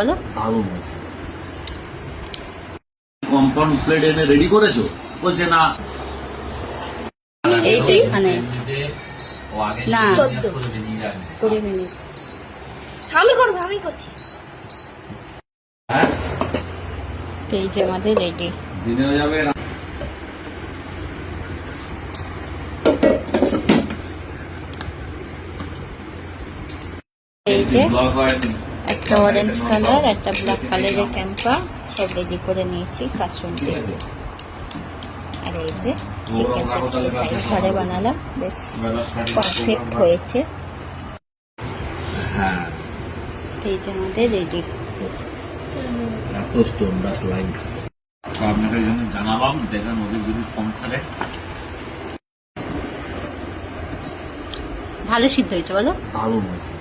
বলো দারুণ হয়েছে। কম্পাউন্ড প্লেট এনে রেডি করেছো? বলছে না এইটাই মানে না 20 মিনিট আমি করবো, আমি করছি। হ্যাঁ তো এই যে আমাদের রেডি। দিনে হয়ে যাবে না। এই যে ব্লক হয়নি। একটা অরেঞ্জ কালার, একটা ব্ল্যাক কালারের ক্যাম্পা সব রেডি করে নিয়েছি কাসুন ঠিক আছে। আর এই যে চিকেন 65 ঘরে বানালাম, বেশ পারফেক্ট হয়েছে। হ্যাঁ তো এই যে আমাদের রেডি। এত স্টোন ডাস লাইন। আপনাকে এই জন্য জানালাম, দেখেন ওদের যদি কম খেলে। ভালো সিদ্ধ হয়েছে বলো। দারুণ হয়েছে।